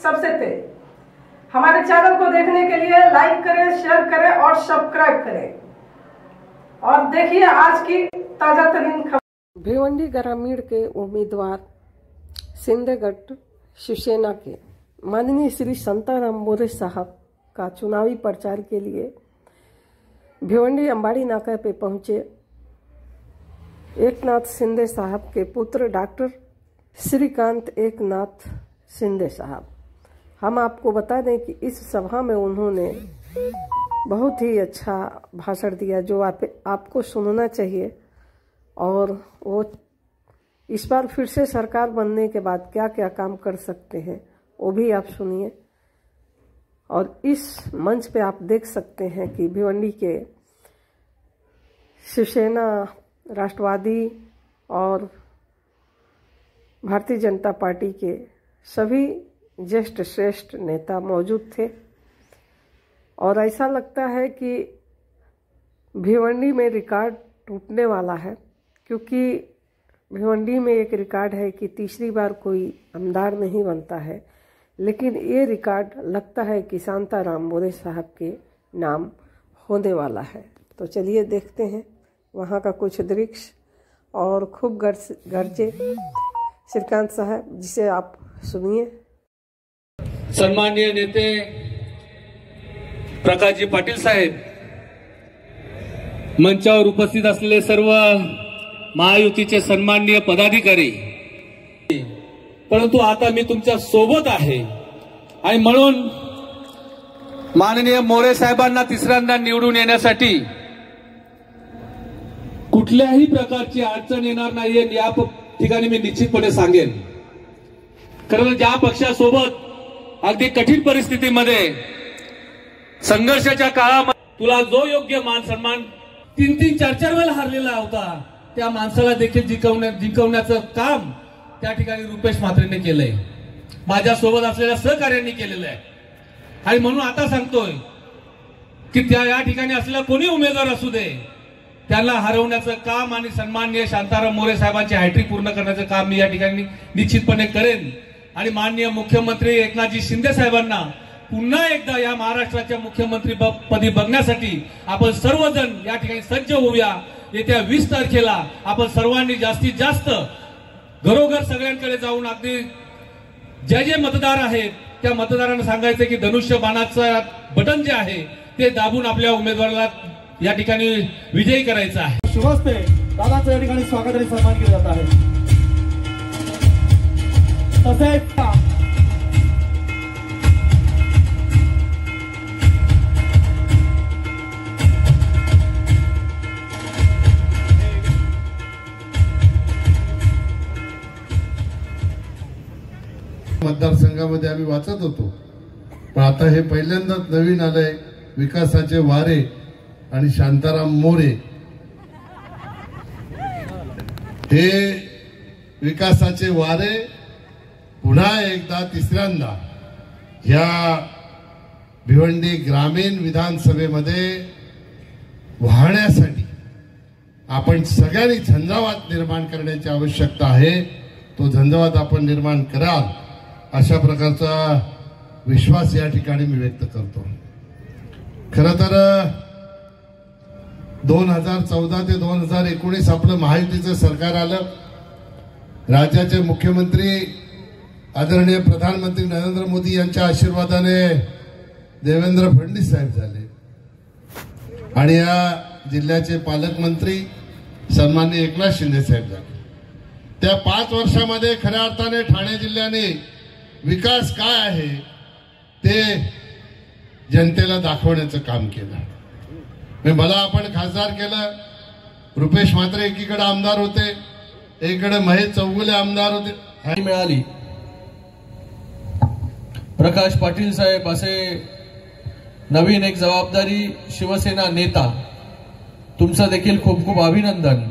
सबसे तेज। हमारे चैनल को देखने के लिए लाइक करें, शेयर करें और सब्सक्राइब करें। और देखिए आज की ताजा तरीन खबर। भिवंडी ग्रामीण के उम्मीदवार सिंधेगढ़ शिवसेना के माननीय श्री शांताराम मोरे साहब का चुनावी प्रचार के लिए भिवंडी अंबाड़ी नाका पे पहुंचे एकनाथ शिंदे साहब के पुत्र डॉक्टर श्रीकांत एकनाथ शिंदे साहब। हम आपको बता दें कि इस सभा में उन्होंने बहुत ही अच्छा भाषण दिया जो आपको सुनना चाहिए। और वो इस बार फिर से सरकार बनने के बाद क्या क्या काम कर सकते हैं वो भी आप सुनिए। और इस मंच पे आप देख सकते हैं कि भिवंडी के शिवसेना, राष्ट्रवादी और भारतीय जनता पार्टी के सभी ज्येष्ठ श्रेष्ठ नेता मौजूद थे। और ऐसा लगता है कि भिवंडी में रिकॉर्ड टूटने वाला है, क्योंकि भिवंडी में एक रिकॉर्ड है कि तीसरी बार कोई आमदार नहीं बनता है, लेकिन ये रिकॉर्ड लगता है कि शांताराम मोरे साहब के नाम होने वाला है। तो चलिए देखते हैं वहाँ का कुछ दृश्य और खूब गर्जे श्रीकांत साहब, जिसे आप सुनिए। सन्माननीय नेते प्रकाशजी पाटील साहेब, मंचावर उपस्थित असलेले सर्व महायुतीचे सन्माननीय पदाधिकारी, परंतु आता मी तुमच्या सोबत आहे आणि म्हणून माननीय मोरे साहेबांना तिसऱ्यांदा निवडून येण्यासाठी कुठल्याही प्रकारची अडचण येणार नाहीये या ठिकाणी मी निश्चितपणे सांगेन। कारण ज्या पक्षासोबत अगदी कठीण परिस्थितीमध्ये संघर्षाच्या काळामध्ये तुला जो योग्य मान सन्मान 3-3, 4-4 वेळा हारलेला होता, त्या माणसाला देखील जिंकवण्याचं काम त्या ठिकाणी रुपेश म्हात्रेंनी केलंय, माझ्यासोबत असलेल्या सहकार्यांनी केलेलं आहे। आणि म्हणून आता सांगतोय की त्या या ठिकाणी असलेला कोणी उमेदवार असू दे, त्यांना हरवण्याचं काम आणि सन्माननीय शांताराम मोरे साहेबांची हॅट्रिक पूर्ण करण्याचं काम मी या ठिकाणी निश्चितपणे करेन। आणि माननीय मुख्यमंत्री एकनाथजी शिंदे साहेबांना पुन्हा एकदा या महाराष्ट्राच्या मुख्यमंत्री पदी बघण्यासाठी आपण सर्वजण या ठिकाणी सज्ज होऊया। येत्या 20 तारखेला आपण सर्वांनी जास्तीत जास्त घरोघर सगळ्यांकडे जाऊन अगदी जे मतदार आहेत त्या मतदारांना सांगायचं की धनुष्यबाणाचं बटन जे आहे ते दाबून आपल्या उमेदवाराला या ठिकाणी विजयी करायचं आहे। शुभस्ते दादाचं या ठिकाणी स्वागत आणि सन्मान केला जात आहे। तसेच मतदारसंघामध्ये आम्ही वाचत होतो, पण आता हे पहिल्यांदाच नवीन आलंय विकासाचे वारे आणि शांताराम मोरे हे विकासाचे वारे पुन्हा एकदा तिसऱ्यांदा ह्या भिवंडी ग्रामीण विधानसभेमध्ये वाहण्यासाठी आपण सगळ्यांनी झंझावात निर्माण करण्याची आवश्यकता आहे। तो झंझावात आपण निर्माण कराल अशा प्रकारचा विश्वास या ठिकाणी मी व्यक्त करतो। खरं तर 2014 ते 2019 आपलं महायुतीचं सरकार आलं। राज्याचे मुख्यमंत्री आदरणीय प्रधानमंत्री नरेंद्र मोदी यांच्या आशीर्वादाने देवेंद्र फडणवीस साहेब झाले आणि या जिल्ह्याचे पालकमंत्री सन्माननीय एकनाथ शिंदे साहेब झाले। त्या 5 वर्षामध्ये खऱ्या अर्थाने ठाणे जिल्ह्याने विकास काय आहे ते जनतेला दाखवण्याचं काम केलं। मला आपण खासदार केलं, रुपेश म्हात्रे एकीकडे आमदार होते, एकीकडे महेश चौगुले आमदार होते, मिळाली। प्रकाश पाटील साहेब असे नवीन एक जबाबदारी शिवसेना नेता, तुमचं देखील खूप खूप अभिनंदन।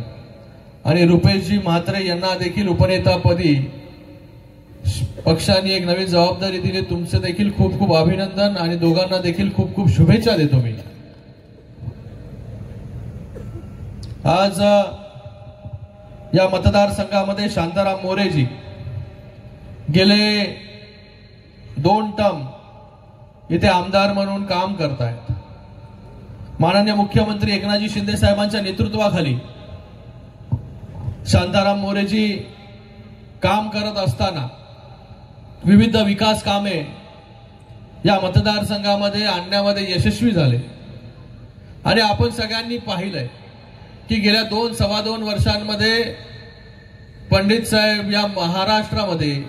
आणि रुपेशजी म्हात्रे यांना देखील उपनेतापदी पक्षाने एक नवीन जबाबदारी दिली, तुमचं देखील खूप खूप अभिनंदन आणि दोघांना देखील खूप खूप शुभेच्छा देतो मी। आज या मतदारसंघामध्ये शांताराम मोरेजी गेले 2 टर्म इथे आमदार म्हणून काम करतायत. माननीय मुख्यमंत्री एकनाथजी शिंदे साहेबांच्या नेतृत्वाखाली शांताराम मोरेजी काम करत असताना विविध विकास कामे या मतदारसंघामध्ये आणण्यामध्ये यशस्वी झाले. आणि आपण सगळ्यांनी पाहिलंय की गेल्या 2-2.25 वर्षांमध्ये पंडित साहेब या महाराष्ट्रामध्ये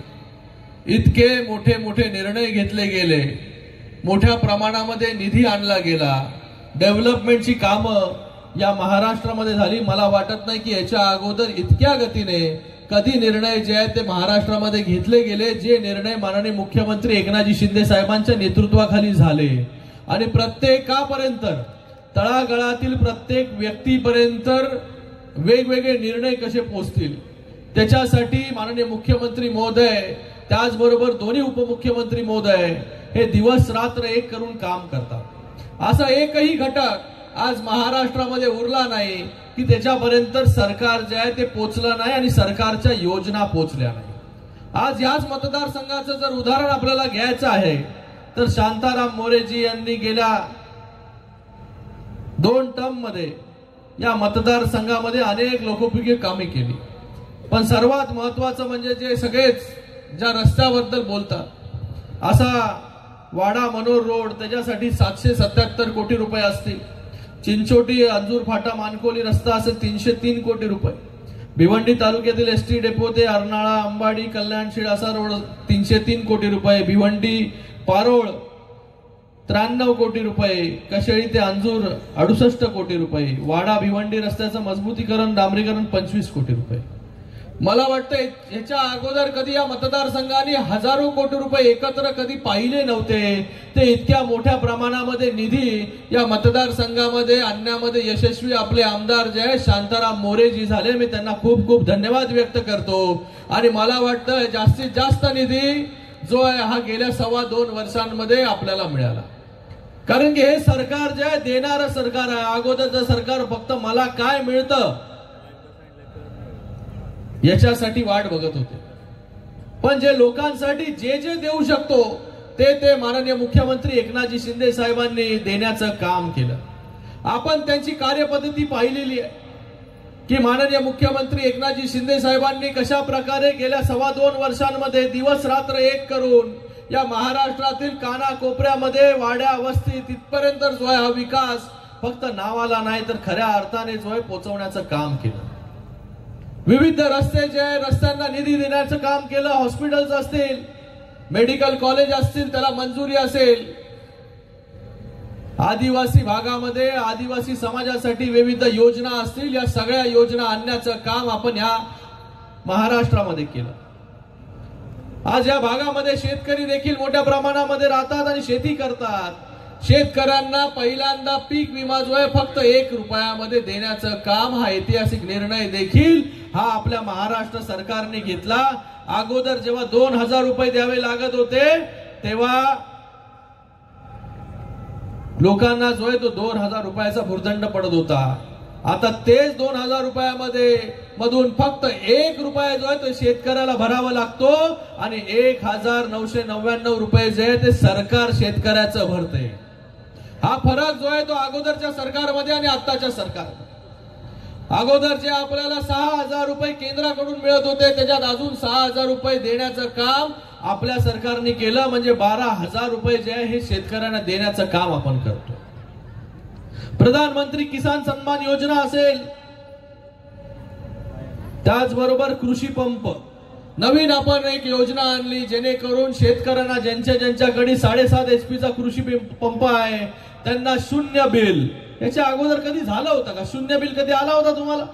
इतके मोठे मोठे निर्णय घेतले गेले, मोठ्या प्रमाणामध्ये निधी आणला गेला, डेव्हलपमेंटची कामं या महाराष्ट्रामध्ये झाली. मला वाटत नाही की याच्या अगोदर इतक्या गतीने कधी निर्णय जे आहेत ते महाराष्ट्रामध्ये घेतले गेले, जे निर्णय माननीय मुख्यमंत्री एकनाथजी शिंदे साहेबांच्या नेतृत्वाखाली झाले. आणि प्रत्येकापर्यंत, तळागाळातील प्रत्येक व्यक्तीपर्यंत वेगवेगळे निर्णय कसे पोहोचतील त्याच्यासाठी माननीय मुख्यमंत्री महोदय, त्याचबरोबर दोन्ही उपमुख्यमंत्री महोदय हे दिवस रात्र एक करून काम करतात. असा एकही घटक आज महाराष्ट्रामध्ये उरला नाही की त्याच्यापर्यंत सरकार जे आहे ते पोचलं नाही आणि सरकारच्या योजना पोचल्या नाही. आज याच मतदारसंघाचं जर उदाहरण आपल्याला घ्यायचं आहे तर शांताराम मोरेजी यांनी गेल्या 2 टर्म मध्ये या मतदारसंघामध्ये अनेक लोकोपयोगी कामे केली. पण सर्वात महत्वाचं म्हणजे जे सगळेच ज्या रस्त्याबद्दल बोलतात, असा वाडा मनोर रोड त्याच्यासाठी 777 कोटी रुपये असतील. चिंचोटी अंजूर फाटा मानकोली रस्ता असेल 303 कोटी रुपये. भिवंडी तालुक्यातील एसटी डेपो ते अर्नाळा अंबाडी कल्याणशीळ असा रोड 303 कोटी रुपये. भिवंडी पारोळ 93 कोटी रुपये. कशेळी ते अंजूर 68 कोटी रुपये. वाडा भिवंडी रस्त्याचं मजबूतीकरण डांबरीकरण 25 कोटी रुपये. मला वाटतं याच्या अगोदर कधी या मतदारसंघाने हजारो कोटी रुपये एकत्र कधी पाहिले नव्हते. ते इतक्या मोठ्या प्रमाणामध्ये निधी या मतदारसंघामध्ये आणण्यामध्ये यशस्वी आपले आमदार जे आहे शांताराम मोरेजी झाले. मी त्यांना खूप खूप धन्यवाद व्यक्त करतो. आणि मला वाटतं जास्तीत जास्त निधी जो आहे हा गेल्या 2.25 वर्षांमध्ये आपल्याला मिळाला. कारण की हे सरकार जे आहे देणारं सरकार आहे. अगोदरचं सरकार फक्त मला काय मिळतं याच्यासाठी वाट बघत होते. पण जे लोकांसाठी जे जे देऊ शकतो ते माननीय मुख्यमंत्री एकनाथजी शिंदे साहेबांनी देण्याचं काम केलं. आपण त्यांची कार्यपद्धती पाहिलेली आहे की माननीय मुख्यमंत्री एकनाथजी शिंदे साहेबांनी कशा प्रकारे गेल्या 2.25 वर्षांमध्ये दिवस रात्र एक करून या महाराष्ट्रातील कानाकोपऱ्यामध्ये वाड्या वस्ती तिथपर्यंत जो आहे हा विकास फक्त नावाला नाही तर खऱ्या अर्थाने जो आहे पोहोचवण्याचं काम केलं. विविध रस्ते जे आहे रस्त्यांना निधी देण्याचं काम केलं. हॉस्पिटल्स असतील, मेडिकल कॉलेज असतील त्याला मंजुरी असेल. आदिवासी भागामध्ये आदिवासी समाजासाठी विविध योजना असतील, या सगळ्या योजना आणण्याचं काम आपण या महाराष्ट्रामध्ये केलं. आज या भागामध्ये शेतकरी देखील मोठ्या प्रमाणामध्ये राहतात आणि शेती करतात. शेतकऱ्यांना पहिल्यांदा पीक विमा जो आहे फक्त 1 रुपयामध्ये देण्याचं काम, हा ऐतिहासिक निर्णय देखील हा आपल्या महाराष्ट्र सरकारने घेतला. अगोदर जेव्हा 2000 रुपये द्यावे लागत होते तेव्हा लोकांना जो आहे तो 2000 रुपयाचा भुर्दंड पडत होता. आता तेच 2000 रुपयामध्ये मधून फक्त 1 रुपया जो आहे तो शेतकऱ्याला भरावा लागतो आणि 1999 रुपये जे आहे ते सरकार शेतकऱ्याचं भरते. हा फरक जो आहे तो अगोदरच्या सरकारमध्ये आणि आताच्या सरकारमध्ये. अगोदर जे आपल्याला 6000 रुपये केंद्राकडून मिळत होते त्याच्यात अजून 6000 रुपये देण्याचं काम आपल्या सरकारने केलं. म्हणजे 12000 रुपये जे आहे हे शेतकऱ्यांना देण्याचं काम आपण करतो. प्रधानमंत्री किसान सन्मान योजना असेल, त्याचबरोबर कृषी पंप नवीन आपण एक योजना आणली जेणेकरून शेतकऱ्यांना ज्यांच्याकडे 7.5 HP चा कृषी पंप आहे त्यांना 0 बिल. याच्या अगोदर कधी झालं होतं का? 0 बिल कधी आला होता तुम्हाला?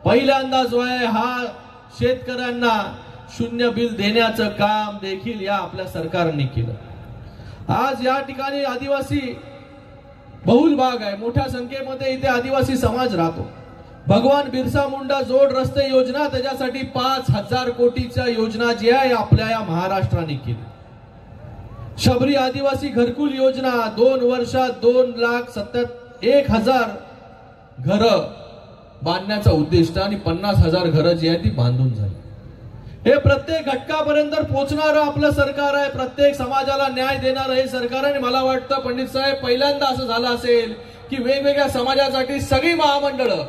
पहिल्यांदा जो आहे हा शेतकऱ्यांना 0 बिल देण्याचं काम देखील या आपल्या सरकारने केलं. आज या ठिकाणी आदिवासी बहुल भाग आहे, मोठ्या संख्येमध्ये इथे आदिवासी समाज राहतो. भगवान बिरसा मुंडा जोड रस्ते योजना त्याच्यासाठी 5000 कोटीच्या योजना जी आहे आपल्या या महाराष्ट्राने केली. शबरी आदिवासी घरकुल योजना 2 वर्षात 2,71,000 घरं बांधण्याचा उद्दिष्ट आणि 50,000 घरं जी आहे ती बांधून झाली. हे प्रत्येक घटकापर्यंत पोहोचणारं आपलं सरकार आहे, प्रत्येक समाजाला न्याय देणारं हे सरकार आहे. आणि मला वाटतं पंडित साहेब पहिल्यांदा असं झालं असेल की वेगवेगळ्या समाजासाठी सगळी महामंडळं,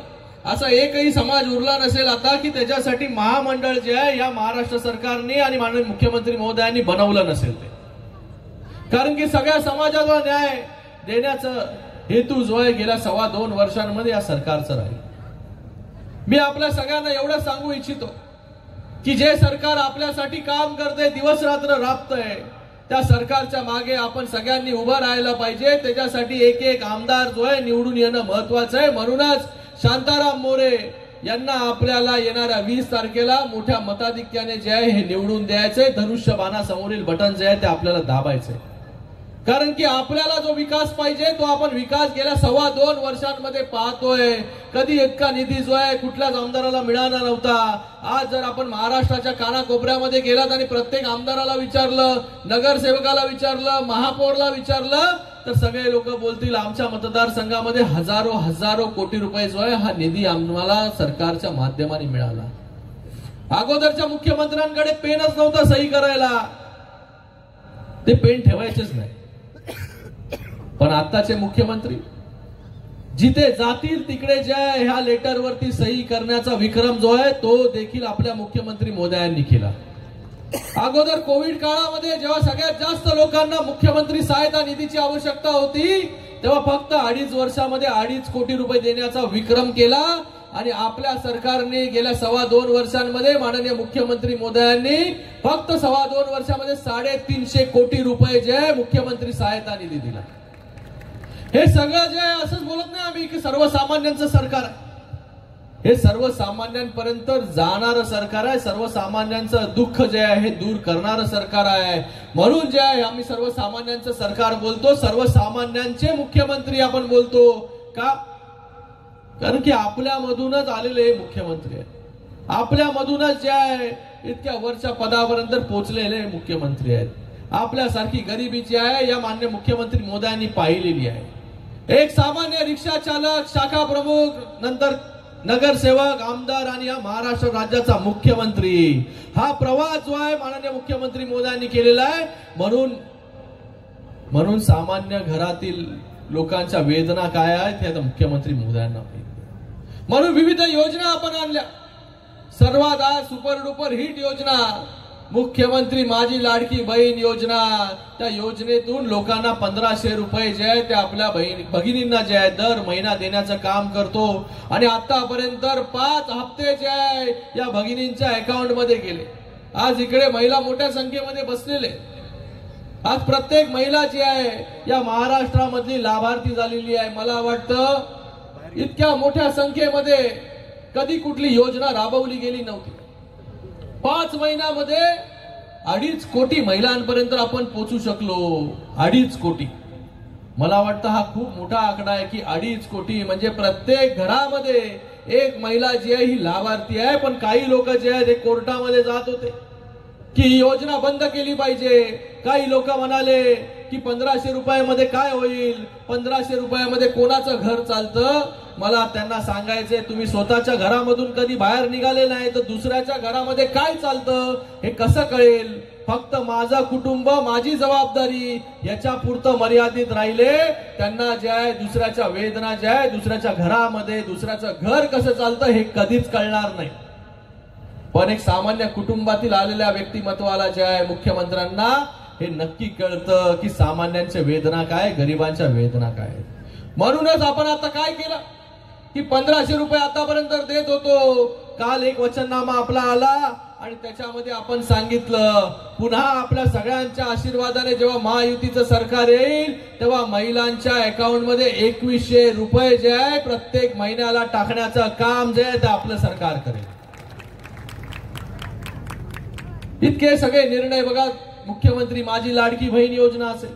असा एकही समाज उरला नसेल आता की त्याच्यासाठी महामंडळ जे आहे या महाराष्ट्र सरकारने आणि माननीय मुख्यमंत्री महोदयांनी बनवलं नसेल ते. कारण की सगळ्या समाजाला न्याय देण्याचा हेतू जो आहे गेल्या 2.25 वर्षांमध्ये या सरकारचा राहील. मी आपल्या सगळ्यांना एवढं सांगू इच्छितो की जे सरकार आपल्यासाठी काम करते, दिवस रात्र राबतंय, त्या सरकारच्या मागे आपण सगळ्यांनी उभं राहायला पाहिजे. त्याच्यासाठी एक एक आमदार जो आहे निवडून येणं महत्वाचं आहे. म्हणूनच शांताराम मोरे यांना आपल्याला येणाऱ्या 20 तारखेला मोठ्या मताधिक्याने जे आहे हे निवडून द्यायचंय. धनुष्यबाणासमोरील बटन जे आहे ते आपल्याला दाबायचंय. कारण की आपल्याला जो विकास पाहिजे तो आपण विकास गेल्या 2.25 वर्षांमध्ये पाहतोय. कधी इतका निधी जो आहे कुठल्याच आमदाराला मिळाला नव्हता. आज जर आपण महाराष्ट्राच्या कानाकोपऱ्यामध्ये गेलात आणि प्रत्येक आमदाराला विचारलं, नगरसेवकाला विचारलं, महापौरला विचारलं, तर सगळे लोक बोलतील आमच्या मतदारसंघामध्ये हजारो कोटी रुपये जो आहे हा निधी आम्हाला सरकारच्या माध्यमाने मिळाला. अगोदरच्या मुख्यमंत्र्यांकडे पेनच नव्हता सही करायला, ते पेन ठेवायचेच नाही. पण आताचे मुख्यमंत्री जिथे जातील तिकडे जे आहे ह्या लेटरवरती सही करण्याचा विक्रम जो आहे तो देखील आपल्या मुख्यमंत्री महोदयांनी केला. अगोदर कोविड काळामध्ये जेव्हा सगळ्यात जास्त लोकांना मुख्यमंत्री सहायता निधीची आवश्यकता होती तेव्हा फक्त 2.5 वर्षामध्ये 2.5 कोटी रुपये देण्याचा विक्रम केला. आणि आपल्या सरकारने गेल्या 2.25 वर्षांमध्ये माननीय मुख्यमंत्री महोदयांनी फक्त 2.25 वर्षामध्ये 350 कोटी रुपये जे आहे मुख्यमंत्री सहायता निधी दिला. हे सगळं जे आहे असंच बोलत नाही आम्ही की सर्वसामान्यांचं सरकार आहे. हे सर्वसामान्यांपर्यंत जाणारं सरकार आहे. सर्वसामान्यांचं दुःख जे आहे हे दूर करणारं सरकार आहे. म्हणून जे आहे आम्ही सर्वसामान्यांचं सरकार बोलतो, सर्वसामान्यांचे मुख्यमंत्री आपण बोलतो. का? कारण की आपल्यामधूनच आलेले मुख्यमंत्री आहेत. आपल्यामधूनच जे आहे इतक्या वरच्या पदापर्यंत पोहोचलेले मुख्यमंत्री आहेत. आपल्यासारखी गरिबी जी आहे या माननीय मुख्यमंत्री मोदयांनी पाहिलेली आहे. एक सामान्य रिक्षा चालक, शाखा प्रमुख, नंतर नगरसेवक, आमदार आणि या महाराष्ट्र राज्याचा मुख्यमंत्री, हा प्रवास जो आहे माननीय मुख्यमंत्री मोदयांनी केलेला आहे. म्हणून सामान्य घरातील लोकांच्या वेदना काय आहेत हे आता मुख्यमंत्री महोदयांना माहिती. म्हणून विविध योजना आपण आणल्या. सर्वात आज सुपर डुपर हिट योजना मुख्यमंत्री माझी लाडकी बहीण योजना. त्या योजनेतून लोकांना 1500 रुपये जे आहे ते आपल्या भगिनींना जे आहे दर महिना देण्याचं काम करतो. आणि आतापर्यंत 5 हप्ते जे आहे या भगिनींच्या अकाउंट मध्ये गेले. आज इकडे महिला मोठ्या संख्येमध्ये बसलेले. आज प्रत्येक महिला जी आहे या महाराष्ट्रामधली लाभार्थी झालेली आहे. मला वाटतं इतक्या मोठ्या संख्येमध्ये कधी कुठली योजना राबवली गेली नव्हती. 5 महिन्यामध्ये 2.5 कोटी महिलांपर्यंत आपण पोहोचू शकलो. 2.5 कोटी. मला वाटतं हा खूप मोठा आकडा आहे की 2.5 कोटी म्हणजे प्रत्येक घरामध्ये एक महिला जी आहे ही लाभार्थी आहे. पण काही लोक जे आहे ते कोर्टामध्ये जात होते की ही योजना बंद केली पाहिजे. काही लोक म्हणाले की 1500 रुपयामध्ये काय होईल, 1500 रुपयामध्ये कोणाचं घर चालतं. मला त्यांना सांगायचंय तुम्ही स्वतःच्या घरामधून कधी बाहेर निघाले नाही तर दुसऱ्याच्या घरामध्ये काय चालतं हे कसं कळेल. फक्त माझं कुटुंब, माझी जबाबदारी याच्या पुरतं मर्यादित राहिले. त्यांना जे आहे दुसऱ्याच्या वेदना ज्या आहे, दुसऱ्याच्या घरामध्ये दुसऱ्याचं घर कसं चालतं हे कधीच कळणार नाही. पण एक सामान्य कुटुंबातील आलेल्या व्यक्तिमत्वाला जे आहे मुख्यमंत्र्यांना हे नक्की कळतं की सामान्यांच्या वेदना काय, गरिबांच्या वेदना काय. म्हणूनच आपण आता काय केलं की 1500 रुपये आतापर्यंत देत होतो. काल एक वचननामा आपला आला आणि त्याच्यामध्ये आपण सांगितलं पुन्हा आपल्या सगळ्यांच्या आशीर्वादाने जेव्हा महायुतीचं सरकार येईल तेव्हा महिलांच्या अकाउंटमध्ये 2100 रुपये जे आहे प्रत्येक महिन्याला टाकण्याचं काम जे आहे ते आपलं सरकार करेल. इतके सगळे निर्णय बघा. मुख्यमंत्री माझी लाडकी बहीण योजना असेल,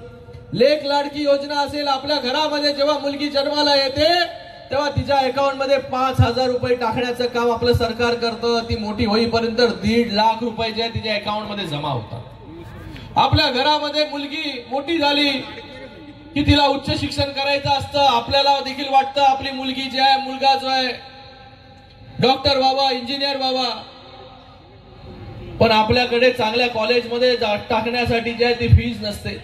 लेक लाडकी योजना असेल. आपल्या घरामध्ये जेव्हा मुलगी जन्माला येते तेव्हा तिच्या अकाउंटमध्ये 5000 रुपये टाकण्याचं काम आपलं सरकार करतं. ती मोठी होईपर्यंत 1.5 लाख रुपये जे तिच्या अकाउंटमध्ये जमा होतात. आपल्या घरामध्ये मुलगी मोठी झाली की तिला उच्च शिक्षण करायचं असतं. आपल्याला देखील वाटतं आपली मुलगी जी आहे, मुलगा जो आहे डॉक्टर व्हावा, इंजिनियर व्हावा. पण आपल्याकडे चांगल्या कॉलेजमध्ये टाकण्यासाठी जी आहे ती फीज नसते.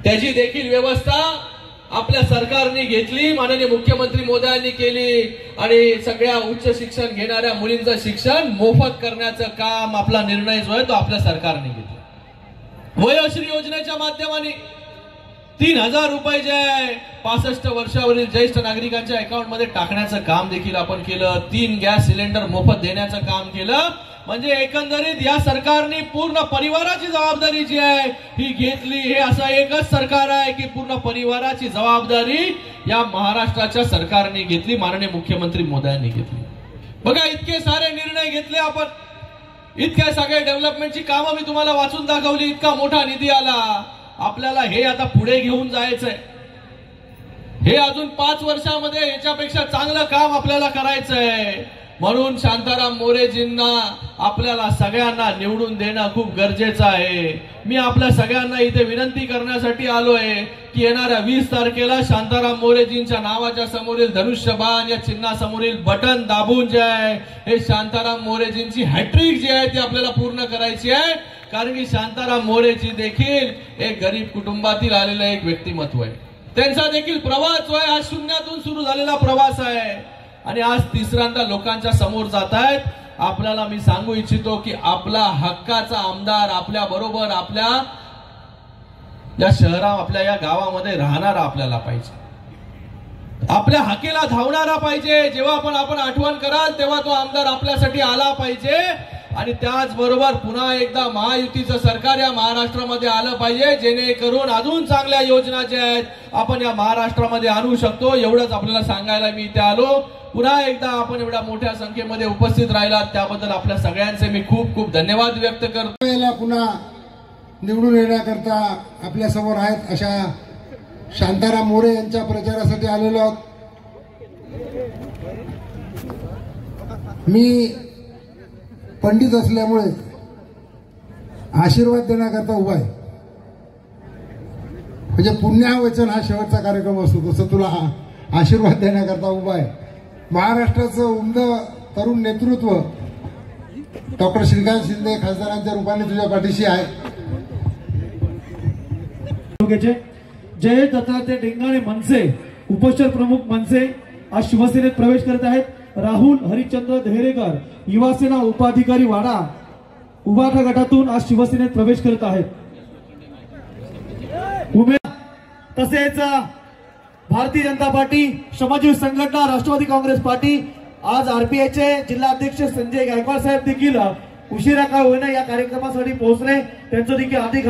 त्याची देखील व्यवस्था आपल्या सरकारने घेतली, माननीय मुख्यमंत्री मोदयांनी केली आणि सगळ्या उच्च शिक्षण घेणाऱ्या मुलींचं शिक्षण मोफत करण्याचं काम, आपला निर्णय जो आहे तो आपल्या सरकारने घेतला. वयोश्री योजनेच्या माध्यमाने 3000 रुपये जे आहे 65 वर्षावरील ज्येष्ठ नागरिकांच्या अकाउंटमध्ये टाकण्याचं काम देखील आपण केलं. 3 गॅस सिलेंडर मोफत देण्याचं काम केलं. म्हणजे एकंदरीत या सरकारने पूर्ण परिवाराची जबाबदारी जी आहे ही घेतली. हे असं एकच सरकार आहे की पूर्ण परिवाराची जबाबदारी या महाराष्ट्राच्या सरकारने घेतली, माननीय मुख्यमंत्री मोदयांनी घेतली. बघा, इतके सारे निर्णय घेतले आपण, इतक्या सगळ्या डेव्हलपमेंटची कामं मी तुम्हाला वाचून दाखवली. इतका मोठा निधी आला. आपल्याला हे आता पुढे घेऊन जायचंय. हे अजून 5 वर्षामध्ये याच्यापेक्षा चांगलं काम आपल्याला करायचंय. म्हणून शांताराम मोरेजींना आपल्याला सगळ्यांना निवडून देणं खूप गरजेचं आहे. मी आपल्या सगळ्यांना इथे विनंती करण्यासाठी आलोय की येणाऱ्या 20 तारखेला शांताराम मोरेजींच्या नावाच्या समोरील धनुष्यबाण या चिन्हासमोरील बटन दाबून जे आहे हे शांताराम मोरेजींची हॅट्रिक जी आहे ती आपल्याला पूर्ण करायची आहे. कारण की शांताराम मोरेजी देखील एक गरीब कुटुंबातील आलेलं एक व्यक्तिमत्व आहे. त्यांचा देखील प्रवास जो आहे हा शून्यातून सुरू झालेला प्रवास आहे आणि आज तिसऱ्यांदा लोकांच्या समोर जात आहेत. आपल्याला मी सांगू इच्छितो की आपला हक्काचा आमदार आपल्या बरोबर आपल्या या शहरात, आपल्या या गावामध्ये राहणारा आपल्याला पाहिजे, आपल्या हाकेला धावणारा पाहिजे. जेव्हा आपण आठवण कराल तेव्हा तो आमदार आपल्यासाठी आला पाहिजे. आणि त्याचबरोबर पुन्हा एकदा महायुतीचं सरकार या महाराष्ट्रामध्ये आलं पाहिजे, जेणेकरून अजून चांगल्या योजना ज्या आहेत आपण या महाराष्ट्रामध्ये आणू शकतो. एवढंच आपल्याला सांगायला मी इथे आलो. पुन्हा एकदा आपण एवढ्या मोठ्या संख्येमध्ये उपस्थित राहिलात त्याबद्दल आपल्या सगळ्यांचे मी खूप खूप धन्यवाद व्यक्त करतो. पुन्हा निवडून येण्याकरता आपल्या समोर आहेत अशा शांताराम मोरे यांच्या प्रचारासाठी आलेलो आहोत. मी पंडित असल्यामुळे आशीर्वाद देण्याकरता उभा आहे. म्हणजे पुण्यावचन हा शेवटचा कार्यक्रम असतो तसं तुला आशीर्वाद देण्याकरता उभा आहे. महाराष्ट्राचं उमदं तरुण नेतृत्व डॉक्टर श्रीकांत शिंदे खासदारांच्या रूपाने तुझ्या पाठीशी आहे. जयेश दत्तात्रय डेंगाणे मनसे उपशहर प्रमुख मनसे आज शिवसेनेत प्रवेश करत आहेत. राहुल हरिश्चंद्र धैरेकर युवासेना उपाधिकारी वाडा उभाटा गटातून आज शिवसेनेत प्रवेश करत आहेत. तसेच भारतीय जनता पार्टी, श्रमजीवी संघटना, राष्ट्रवादी काँग्रेस पार्टी आज आरपीआयचे जिल्हाध्यक्ष संजय गायकवाड साहेब देखील उशिरा का होईना या कार्यक्रमासाठी पोहोचले. त्यांचं देखील हार्दिक